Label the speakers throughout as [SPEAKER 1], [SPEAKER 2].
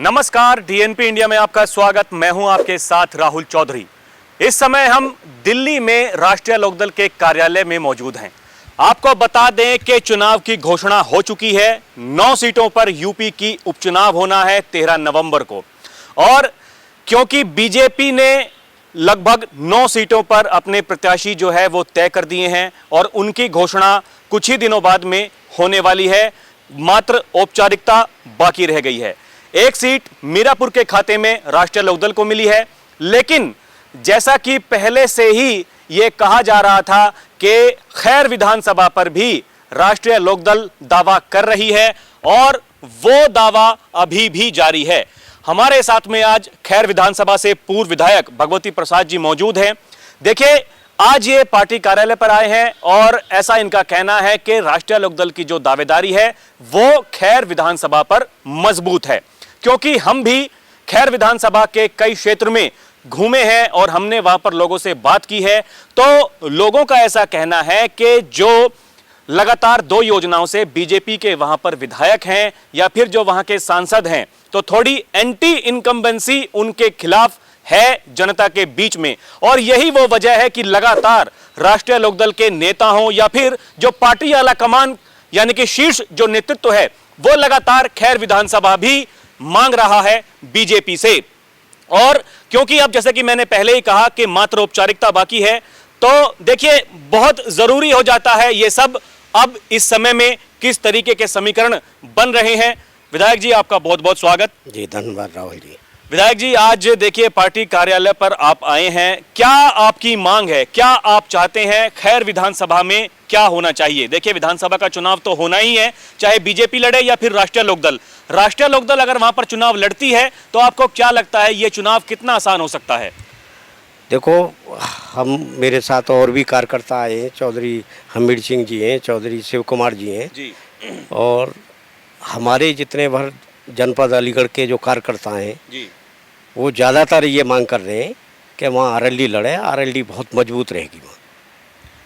[SPEAKER 1] नमस्कार, DNP India में आपका स्वागत। मैं हूं आपके साथ राहुल चौधरी। इस समय हम दिल्ली में राष्ट्रीय लोकदल के कार्यालय में मौजूद हैं। आपको बता दें कि चुनाव की घोषणा हो चुकी है। 9 सीटों पर यूपी की उपचुनाव होना है 13 नवंबर को। और क्योंकि बीजेपी ने लगभग 9 सीटों पर अपने प्रत्याशी जो है वो तय कर दिए हैं और उनकी घोषणा कुछ ही दिनों बाद में होने वाली है, मात्र औपचारिकता बाकी रह गई है। एक सीट मीरापुर के खाते में राष्ट्रीय लोकदल को मिली है, लेकिन जैसा कि पहले से ही यह कहा जा रहा था कि खैर विधानसभा पर भी राष्ट्रीय लोकदल दावा कर रही है और वो दावा अभी भी जारी है। हमारे साथ में आज खैर विधानसभा से पूर्व विधायक भगवती प्रसाद जी मौजूद हैं। देखिए, आज ये पार्टी कार्यालय पर आए हैं और ऐसा इनका कहना है कि राष्ट्रीय लोकदल की जो दावेदारी है वो खैर विधानसभा पर मजबूत है, क्योंकि हम भी खैर विधानसभा के कई क्षेत्र में घूमे हैं और हमने वहां पर लोगों से बात की है। तो लोगों का ऐसा कहना है कि जो लगातार 2 योजनाओं से बीजेपी के वहां पर विधायक हैं या फिर जो वहां के सांसद हैं, तो थोड़ी एंटी इनकम्बेंसी उनके खिलाफ है जनता के बीच में। और यही वो वजह है कि लगातार राष्ट्रीय लोकदल के नेता हों या फिर जो पार्टी आला कमान यानी कि शीर्ष जो नेतृत्व है, वो लगातार खैर विधानसभा भी मांग रहा है बीजेपी से। और क्योंकि अब जैसे कि मैंने पहले ही कहा कि मात्र औपचारिकता बाकी है, तो देखिए बहुत जरूरी हो जाता है ये सब। अब इस समय में किस तरीके के समीकरण बन रहे हैं। विधायक जी, आपका बहुत बहुत स्वागत।
[SPEAKER 2] जी धन्यवाद राहुल जी।
[SPEAKER 1] विधायक जी, आज देखिए पार्टी कार्यालय पर आप आए हैं। क्या आपकी मांग है, क्या आप चाहते हैं खैर विधानसभा में क्या होना चाहिए? देखिए, विधानसभा का चुनाव तो होना ही है, चाहे बीजेपी लड़े या फिर राष्ट्रीय लोकदल। राष्ट्रीय लोकदल अगर वहां पर चुनाव लड़ती है तो आपको क्या लगता है ये चुनाव कितना आसान हो सकता है?
[SPEAKER 2] देखो, मेरे साथ और भी कार्यकर्ता आए हैं। चौधरी हमीर सिंह जी हैं, चौधरी शिव कुमार जी हैं
[SPEAKER 1] जी।
[SPEAKER 2] और हमारे जितने भर जनपद अलीगढ़ के जो कार्यकर्ता हैं
[SPEAKER 1] जी,
[SPEAKER 2] वो ज़्यादातर ये मांग कर रहे हैं कि वहाँ आरएलडी लड़े। आरएलडी बहुत मजबूत रहेगी वहाँ।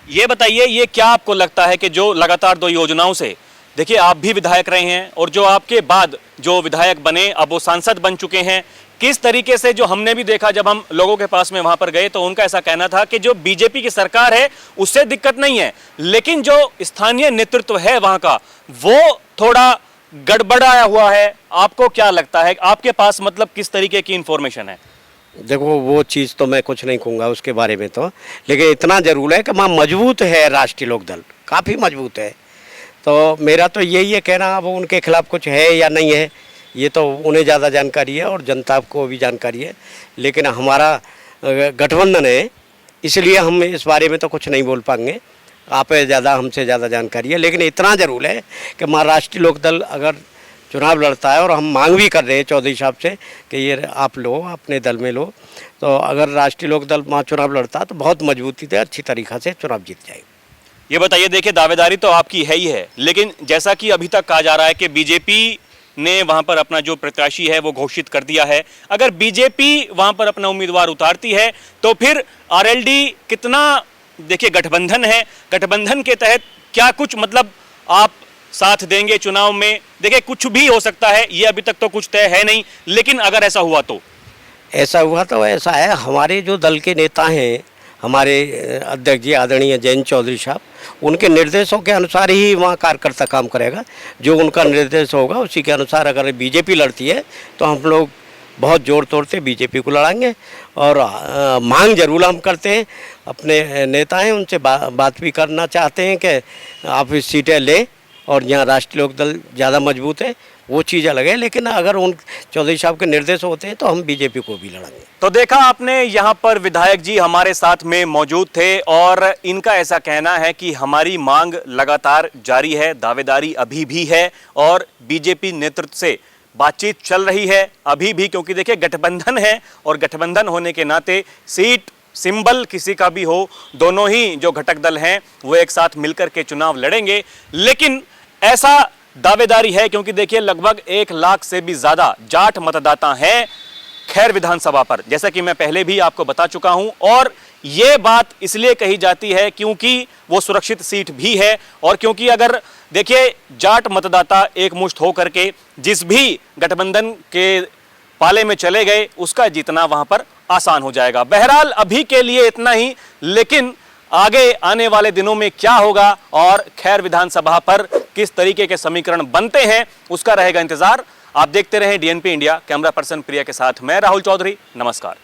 [SPEAKER 1] ये बताइए, ये क्या आपको लगता है कि जो लगातार 2 योजनाओं से, देखिए आप भी विधायक रहे हैं और जो आपके बाद जो विधायक बने अब वो सांसद बन चुके हैं, किस तरीके से जो हमने भी देखा जब हम लोगों के पास में वहां पर गए तो उनका ऐसा कहना था कि जो बीजेपी की सरकार है उससे दिक्कत नहीं है, लेकिन जो स्थानीय नेतृत्व है वहां का वो थोड़ा गड़बड़ाया हुआ है। आपको क्या लगता है, आपके पास मतलब किस तरीके की इंफॉर्मेशन है?
[SPEAKER 2] देखो, वो चीज़ तो मैं कुछ नहीं कहूँगा उसके बारे में तो, लेकिन इतना ज़रूर है कि वहाँ मजबूत है राष्ट्रीय लोकदल, काफ़ी मजबूत है। तो मेरा तो यही है कहना, अब उनके खिलाफ कुछ है या नहीं है ये तो उन्हें ज़्यादा जानकारी है और जनता को भी जानकारी है। लेकिन हमारा गठबंधन है, इसलिए हम इस बारे में तो कुछ नहीं बोल पाएंगे। आप ज़्यादा हमसे ज़्यादा जानकारी है, लेकिन इतना ज़रूर है कि हमारा राष्ट्रीय लोकदल अगर चुनाव लड़ता है, और हम मांग भी कर रहे हैं चौधरी साहब से कि ये आप लो, अपने दल में लो, तो अगर राष्ट्रीय लोकदल वहाँ चुनाव लड़ता है तो बहुत मजबूती से अच्छी तरीक़ा से चुनाव जीत जाएगा।
[SPEAKER 1] ये बताइए, देखिए दावेदारी तो आपकी है ही है, लेकिन जैसा कि अभी तक कहा जा रहा है कि बीजेपी ने वहां पर अपना जो प्रत्याशी है वो घोषित कर दिया है। अगर बीजेपी वहां पर अपना उम्मीदवार उतारती है तो फिर आरएलडी कितना, देखिए गठबंधन है, गठबंधन के तहत क्या कुछ मतलब आप साथ देंगे चुनाव में? देखिए कुछ भी हो सकता है, ये अभी तक तो कुछ तय है नहीं, लेकिन अगर ऐसा हुआ तो
[SPEAKER 2] ऐसा है। हमारे जो दल के नेता हैं, हमारे अध्यक्ष जी आदरणीय जयंत चौधरी साहब, उनके निर्देशों के अनुसार ही वहाँ कार्यकर्ता काम करेगा। जो उनका निर्देश होगा उसी के अनुसार अगर बीजेपी लड़ती है तो हम लोग बहुत जोर तोड़ से बीजेपी को लड़ाएंगे। और मांग जरूर हम करते हैं, अपने नेता हैं उनसे बात भी करना चाहते हैं कि आप इस सीटें लें, और यहाँ राष्ट्रीय लोकदल ज़्यादा मजबूत है वो चीज़ अलग है। लेकिन अगर उन चौधरी साहब के निर्देश होते हैं तो हम बीजेपी को भी लड़ेंगे।
[SPEAKER 1] तो देखा आपने, यहाँ पर विधायक जी हमारे साथ में मौजूद थे और इनका ऐसा कहना है कि हमारी मांग लगातार जारी है, दावेदारी अभी भी है और बीजेपी नेतृत्व से बातचीत चल रही है अभी भी, क्योंकि देखिए गठबंधन है और गठबंधन होने के नाते सीट सिंबल किसी का भी हो, दोनों ही जो घटक दल हैं वो एक साथ मिलकर के चुनाव लड़ेंगे। लेकिन ऐसा दावेदारी है क्योंकि देखिए लगभग 1 लाख से भी ज्यादा जाट मतदाता हैं खैर विधानसभा पर, जैसा कि मैं पहले भी आपको बता चुका हूं। और ये बात इसलिए कही जाती है क्योंकि वो सुरक्षित सीट भी है और क्योंकि अगर देखिए जाट मतदाता एक मुश्त होकर के जिस भी गठबंधन के पाले में चले गए उसका जीतना वहां पर आसान हो जाएगा। बहरहाल अभी के लिए इतना ही, लेकिन आगे आने वाले दिनों में क्या होगा और खैर विधानसभा पर किस तरीके के समीकरण बनते हैं उसका रहेगा इंतजार। आप देखते रहें डीएनपी इंडिया। कैमरा पर्सन प्रिया के साथ मैं राहुल चौधरी, नमस्कार।